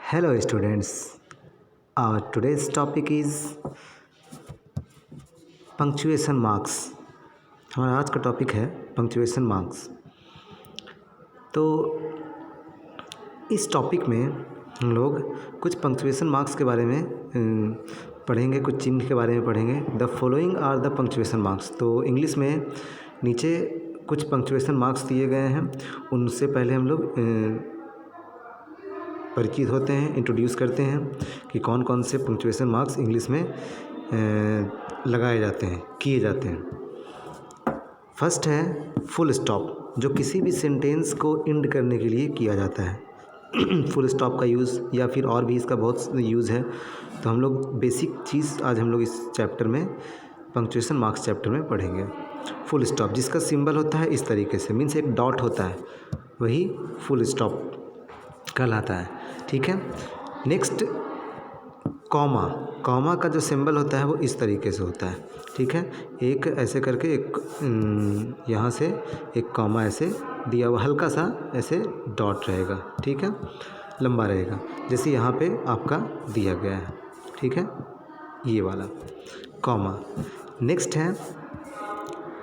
Hello students, our today's topic is punctuation marks. हमारा आज का टॉपिक है पंक्चुएशन मार्क्स। तो इस टॉपिक में हम लोग कुछ पंक्चुएशन मार्क्स के बारे में पढ़ेंगे, कुछ चिन्ह के बारे में पढ़ेंगे। The following are the punctuation marks. तो इंग्लिश में नीचे कुछ पंक्चुएशन मार्क्स दिए गए हैं, उनसे पहले हम लोग परिचित होते हैं, इंट्रोड्यूस करते हैं कि कौन कौन से पंक्चुएशन मार्क्स इंग्लिश में लगाए जाते हैं, किए जाते हैं। फर्स्ट है फुल स्टॉप, जो किसी भी सेंटेंस को एंड करने के लिए किया जाता है। फुल स्टॉप का यूज़ या फिर और भी इसका बहुत यूज़ है। तो हम लोग बेसिक चीज़ आज हम लोग इस चैप्टर में पंक्चुएशन मार्क्स चैप्टर में पढ़ेंगे। फुल स्टॉप जिसका सिंबल होता है इस तरीके से, मीन्स एक डॉट होता है, वही फुल स्टॉप कहलाता है। ठीक है। नेक्स्ट कॉमा, कॉमा का जो सिंबल होता है वो इस तरीके से होता है। ठीक है। एक ऐसे करके एक यहाँ से एक कॉमा ऐसे दिया हुआ, हल्का सा ऐसे डॉट रहेगा। ठीक है, लंबा रहेगा, जैसे यहाँ पे आपका दिया गया है। ठीक है, ये वाला कॉमा। नेक्स्ट है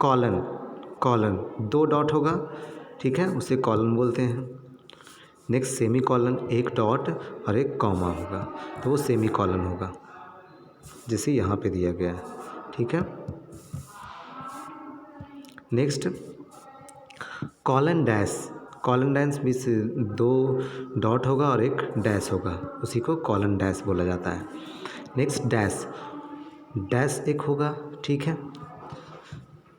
कॉलन, कॉलन दो डॉट होगा। ठीक है, उसे कॉलन बोलते हैं। नेक्स्ट सेमी कॉलन, एक डॉट और एक कॉमा होगा, तो वो सेमी कॉलन होगा, जैसे यहाँ पे दिया गया है। ठीक है। Next colon dash, colon dash means दो डॉट होगा और एक डैश होगा, उसी को कॉलन डैश बोला जाता है। नेक्स्ट डैश, डैश एक होगा। ठीक है।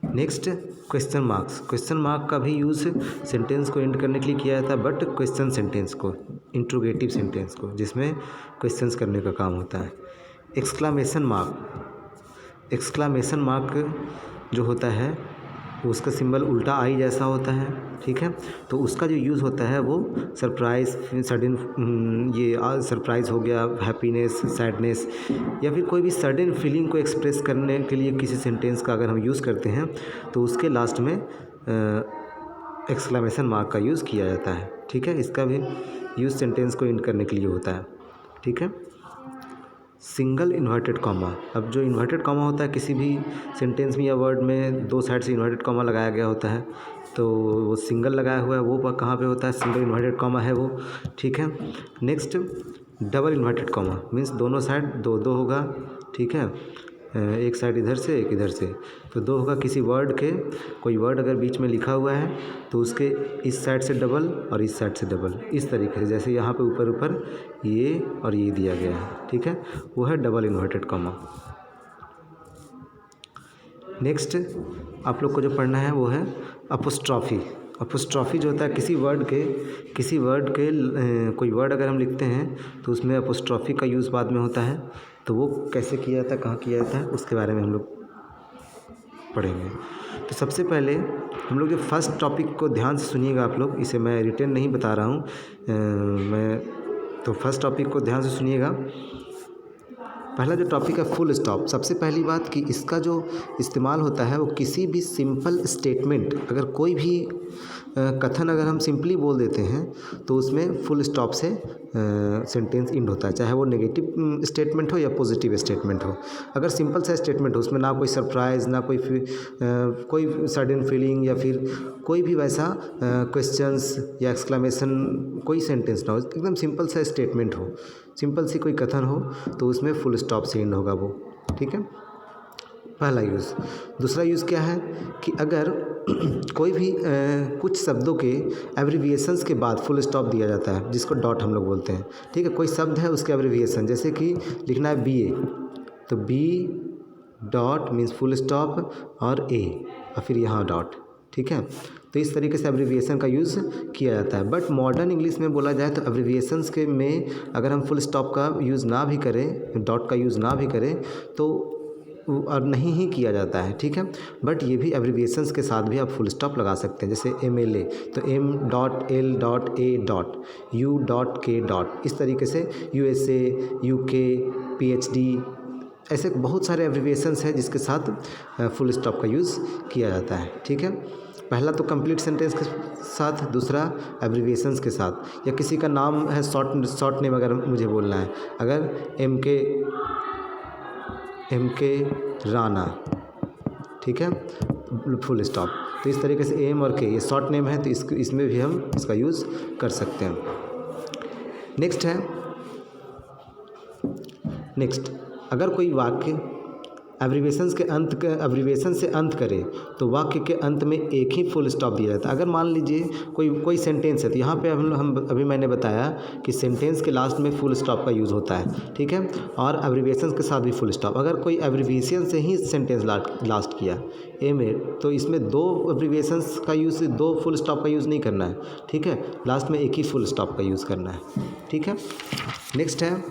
Next question marks, question mark का भी यूज़ सेंटेंस को एंड करने के लिए किया जाता है, बट क्वेश्चन सेंटेंस को, इंट्रोगेटिव सेंटेंस को, जिसमें क्वेश्चंस करने का काम होता है। एक्सक्लामेशन मार्क, एक्सक्लामेशन मार्क जो होता है उसका सिंबल उल्टा आई जैसा होता है। ठीक है। तो उसका जो यूज़ होता है वो सरप्राइज़, सडन, ये सरप्राइज़ हो गया, हैप्पीनेस, सैडनेस, या फिर कोई भी सडन फीलिंग को एक्सप्रेस करने के लिए किसी सेंटेंस का अगर हम यूज़ करते हैं तो उसके लास्ट में एक्सक्लामेशन मार्क का यूज़ किया जाता है। ठीक है। इसका भी यूज़ सेंटेंस को एंड करने के लिए होता है। ठीक है। सिंगल इन्वर्टेड कॉमा, अब जो इन्वर्टेड कॉमा होता है किसी भी सेंटेंस में या वर्ड में दो साइड से इन्वर्टेड कॉमा लगाया गया होता है, तो वो सिंगल लगाया हुआ है, वो कहाँ पे होता है, सिंगल इन्वर्टेड कॉमा है वो। ठीक है। Next double inverted comma, means दोनों साइड दो दो होगा। ठीक है, एक साइड इधर से एक इधर से, तो दो होगा। किसी वर्ड के, कोई वर्ड अगर बीच में लिखा हुआ है तो उसके इस साइड से डबल और इस साइड से डबल, इस तरीके से, जैसे यहाँ पे ऊपर ऊपर ये और ये दिया गया है। ठीक है, वो है डबल इन्वर्टेड कॉमा। नेक्स्ट आप लोग को जो पढ़ना है वो है अपोस्ट्रॉफी। अपोस्ट्रॉफी जो होता है किसी वर्ड के कोई वर्ड अगर हम लिखते हैं तो उसमें अपोस्ट्रॉफी का यूज़ बाद में होता है, तो वो कैसे किया जाता है, कहाँ किया जाता है, उसके बारे में हम लोग पढ़ेंगे। तो सबसे पहले हम लोग जो फर्स्ट टॉपिक को ध्यान से सुनिएगा आप लोग, इसे मैं रिटन नहीं बता रहा हूँ, तो फर्स्ट टॉपिक को ध्यान से सुनिएगा। पहला जो टॉपिक है फुल स्टॉप। सबसे पहली बात कि इसका जो इस्तेमाल होता है वो किसी भी सिंपल स्टेटमेंट, अगर कोई भी कथन अगर हम सिंपली बोल देते हैं तो उसमें फुल स्टॉप से सेंटेंस एंड होता है, चाहे वो नेगेटिव स्टेटमेंट हो या पॉजिटिव स्टेटमेंट हो। अगर सिंपल सा स्टेटमेंट हो, उसमें ना कोई सरप्राइज़, ना कोई सडन फीलिंग, या फिर कोई भी वैसा क्वेश्चंस या एक्सक्लेमेशन, कोई सेंटेंस ना हो, एकदम सिंपल सा स्टेटमेंट हो, सिंपल सी कोई कथन हो, तो उसमें फुल स्टॉप से एंड होगा वो। ठीक है, पहला यूज़। दूसरा यूज़ क्या है कि अगर कोई भी कुछ शब्दों के एब्रीविएशंस के बाद फुल स्टॉप दिया जाता है, जिसको डॉट हम लोग बोलते हैं। ठीक है, कोई शब्द है उसके एब्रीविएशन, जैसे कि लिखना है BA, तो B dot means full stop और A और फिर यहाँ डॉट। ठीक है, तो इस तरीके से एब्रीविएशन का यूज़ किया जाता है। बट मॉडर्न इंग्लिश में बोला जाए तो एब्रीविएशंस के में अगर हम फुल स्टॉप का यूज़ ना भी करें, डॉट का यूज़ ना भी करें, तो और नहीं ही किया जाता है। ठीक है, बट ये भी एब्रीविएशंस के साथ भी आप फुल स्टॉप लगा सकते हैं, जैसे MLA, तो M.L.A. U.K. इस तरीके से USA, UK, PhD, ऐसे बहुत सारे एब्रीविएशंस हैं जिसके साथ फुल स्टॉप का यूज़ किया जाता है। ठीक है, पहला तो कंप्लीट सेंटेंस के साथ, दूसरा एब्रीविएशंस के साथ, या किसी का नाम है शॉर्ट नेम अगर मुझे बोलना है, अगर एम के राणा, ठीक है, फुल स्टॉप। तो इस तरीके से एम और के ये शॉर्ट नेम है, तो इसमें भी हम इसका यूज़ कर सकते हैं। नेक्स्ट अगर कोई वाक्य एब्रीविएशन से अंत करे तो वाक्य के अंत में एक ही फुल स्टॉप दिया जाता है। अगर मान लीजिए कोई सेंटेंस है, तो यहाँ पे हम अभी मैंने बताया कि सेंटेंस के लास्ट में फुल स्टॉप का यूज़ होता है, ठीक है, और एब्रीविएशन के साथ भी फुल स्टॉप। अगर कोई एब्रीविएशन से ही सेंटेंस लास्ट किया तो इसमें 2 एब्रीविएशन का यूज़, 2 फुल स्टॉप का यूज़ नहीं करना है, ठीक है, लास्ट में एक ही फुल स्टॉप का यूज़ करना है, ठीक है। नेक्स्ट है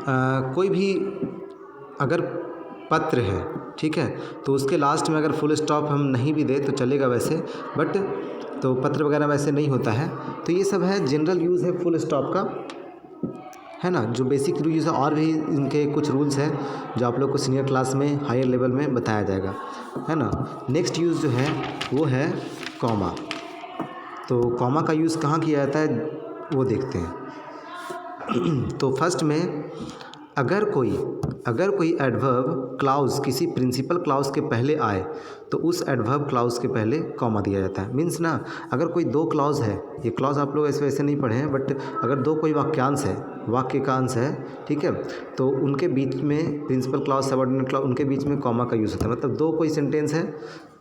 कोई भी अगर पत्र है, ठीक है, तो उसके लास्ट में अगर फुल स्टॉप हम नहीं भी दें तो चलेगा वैसे, बट तो पत्र वगैरह वैसे नहीं होता है। तो ये सब है जनरल यूज़ है फुल स्टॉप का, है ना, जो बेसिक यूज़ है। और भी इनके कुछ रूल्स हैं जो आप लोग को सीनियर क्लास में, हायर लेवल में बताया जाएगा, है ना। नेक्स्ट यूज़ जो है वो है कॉमा। तो कॉमा का यूज़ कहाँ किया जाता है वो देखते हैं। तो फर्स्ट में अगर कोई एडवर्ब क्लाउज किसी प्रिंसिपल क्लाउज के पहले आए तो उस एडवर्ब क्लाउज के पहले कॉमा दिया जाता है। मीन्स ना, अगर कोई 2 क्लाउज है, ये क्लाउज आप लोग ऐसे नहीं पढ़े हैं, बट अगर 2 कोई वाक्यांश है, वाक्य का अंश है, ठीक है, तो उनके बीच में प्रिंसिपल क्लाउज, सबऑर्डिनेट क्लाउज, उनके बीच में कॉमा का यूज़ होता है। मतलब 2 कोई सेंटेंस है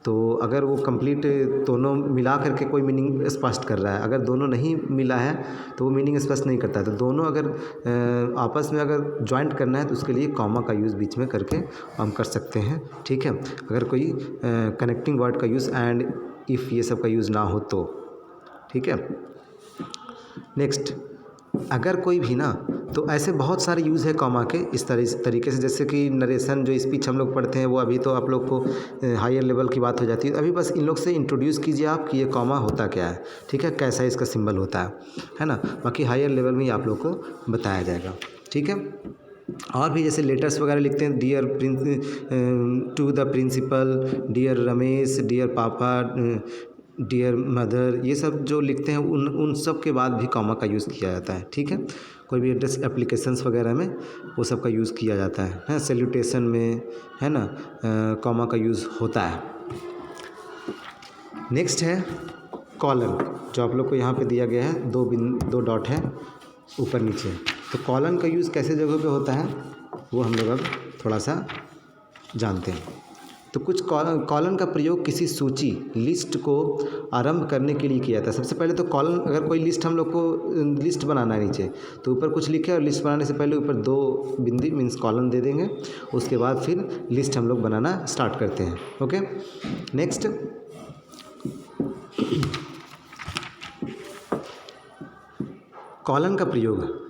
तो अगर वो कंप्लीट दोनों मिला करके कोई मीनिंग स्पष्ट कर रहा है, अगर दोनों नहीं मिला है तो वो मीनिंग स्पष्ट नहीं करता है। तो दोनों अगर आपस में अगर ज्वाइंट करना है तो उसके लिए कॉमा का यूज़ बीच में करके हम कर सकते हैं, ठीक है। अगर कोई कनेक्टिंग वर्ड का यूज़ एंड इफ़ ये सब का यूज़ ना हो तो, ठीक है। नेक्स्ट अगर कोई भी ना, तो ऐसे बहुत सारे यूज़ है कॉमा के इस तरीके से, जैसे कि नरेशन जो स्पीच हम लोग पढ़ते हैं वो अभी तो आप लोग को हायर लेवल की बात हो जाती है। अभी बस इन लोग से इंट्रोड्यूस कीजिए आप कि ये कॉमा होता क्या है, ठीक है, कैसा इसका सिंबल होता है ना। बाकी हायर लेवल में ही आप लोग को बताया जाएगा, ठीक है। और भी जैसे लेटर्स वगैरह लिखते हैं, dear to the principal, dear Ramesh, dear पापा, डियर मदर, ये सब जो लिखते हैं उन सब के बाद भी कॉमा का यूज़ किया जाता है, ठीक है। कोई भी एड्रेस एप्लीकेशंस वगैरह में वो सब का यूज़ किया जाता है, सैल्यूटेशन में, है ना, कॉमा का यूज़ होता है। नेक्स्ट है कॉलन, जो आप लोग को यहाँ पे दिया गया है, 2 डॉट है ऊपर नीचे। तो कॉलन का यूज़ कैसे जगह पे होता है वो हम लोग अब थोड़ा सा जानते हैं। तो कुछ कॉलन का प्रयोग किसी सूची, लिस्ट को आरंभ करने के लिए किया जाता है। सबसे पहले तो कॉलन, अगर कोई लिस्ट हम लोग को लिस्ट बनाना है नीचे, तो ऊपर कुछ लिखे और लिस्ट बनाने से पहले ऊपर 2 बिंदी मीन्स कॉलन दे देंगे, उसके बाद फिर लिस्ट हम लोग बनाना स्टार्ट करते हैं, ओके। नेक्स्ट कॉलन का प्रयोग,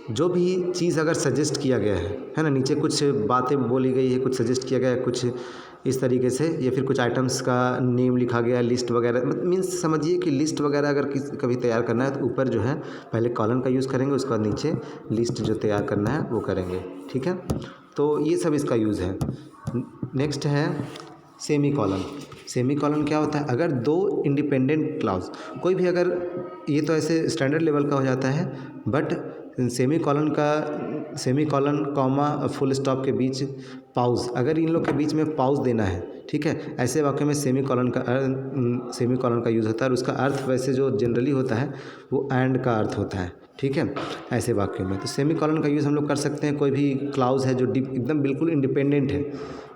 जो भी चीज़ अगर सजेस्ट किया गया है ना, नीचे कुछ बातें बोली गई है, कुछ सजेस्ट किया गया है, कुछ इस तरीके से, या फिर कुछ आइटम्स का नेम लिखा गया है, लिस्ट वगैरह, मीन्स समझिए कि लिस्ट वगैरह अगर कभी तैयार करना है तो ऊपर जो है पहले कॉलन का यूज़ करेंगे, उसके बाद नीचे लिस्ट जो तैयार करना है वो करेंगे, ठीक है। तो ये सब इसका यूज़ है। नेक्स्ट है सेमी कॉलन। सेमी कॉलन क्या होता है, अगर 2 इंडिपेंडेंट क्लाउज, कोई भी अगर, ये तो ऐसे स्टैंडर्ड लेवल का हो जाता है, but semi colon comma full stop के बीच पाउज, अगर इन लोग के बीच में पाउज देना है, ठीक है, ऐसे वाक्य में सेमी कॉलन का यूज़ होता है। और उसका अर्थ वैसे जो जनरली होता है वो एंड का अर्थ होता है, ठीक है, ऐसे वाक्य में। तो सेमी कॉलन का यूज़ हम लोग कर सकते हैं, कोई भी क्लाउज है जो एकदम बिल्कुल इंडिपेंडेंट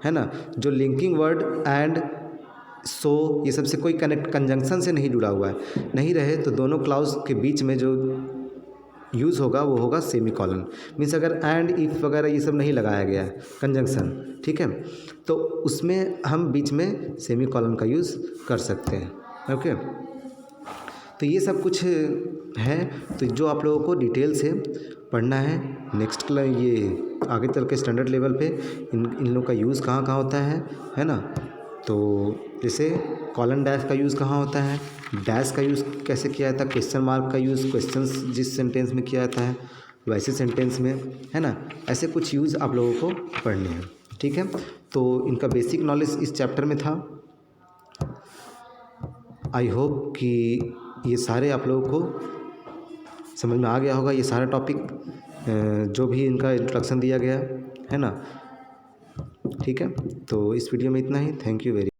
है ना, जो लिंकिंग वर्ड एंड सो ये सबसे कोई कंजंक्शन से नहीं जुड़ा हुआ है, नहीं रहे, तो दोनों क्लाउज के बीच में जो यूज़ होगा वो होगा सेमी कॉलन। मीन्स अगर एंड इफ़ वगैरह ये सब नहीं लगाया गया है कंजंक्शन, ठीक है, तो उसमें हम बीच में सेमी कॉलन का यूज़ कर सकते हैं, ओके। तो ये सब कुछ है, तो जो आप लोगों को डिटेल से पढ़ना है। नेक्स्ट ये आगे चल के स्टैंडर्ड लेवल पे इन लोग का यूज़ कहाँ कहाँ होता है ना। तो जैसे कॉलन डैश का यूज़ कहाँ होता है, डैश का यूज़ कैसे किया जाता है, क्वेश्चन मार्क का यूज़ क्वेश्चंस जिस सेंटेंस में किया जाता है वैसे सेंटेंस में, है ना। ऐसे कुछ यूज़ आप लोगों को पढ़ने हैं, ठीक है। तो इनका बेसिक नॉलेज इस चैप्टर में था। आई होप कि ये सारे आप लोगों को समझ में आ गया होगा, ये सारा टॉपिक जो भी इनका इंट्रोडक्शन दिया गया है ना। ठीक है, तो इस वीडियो में इतना ही। Thank you very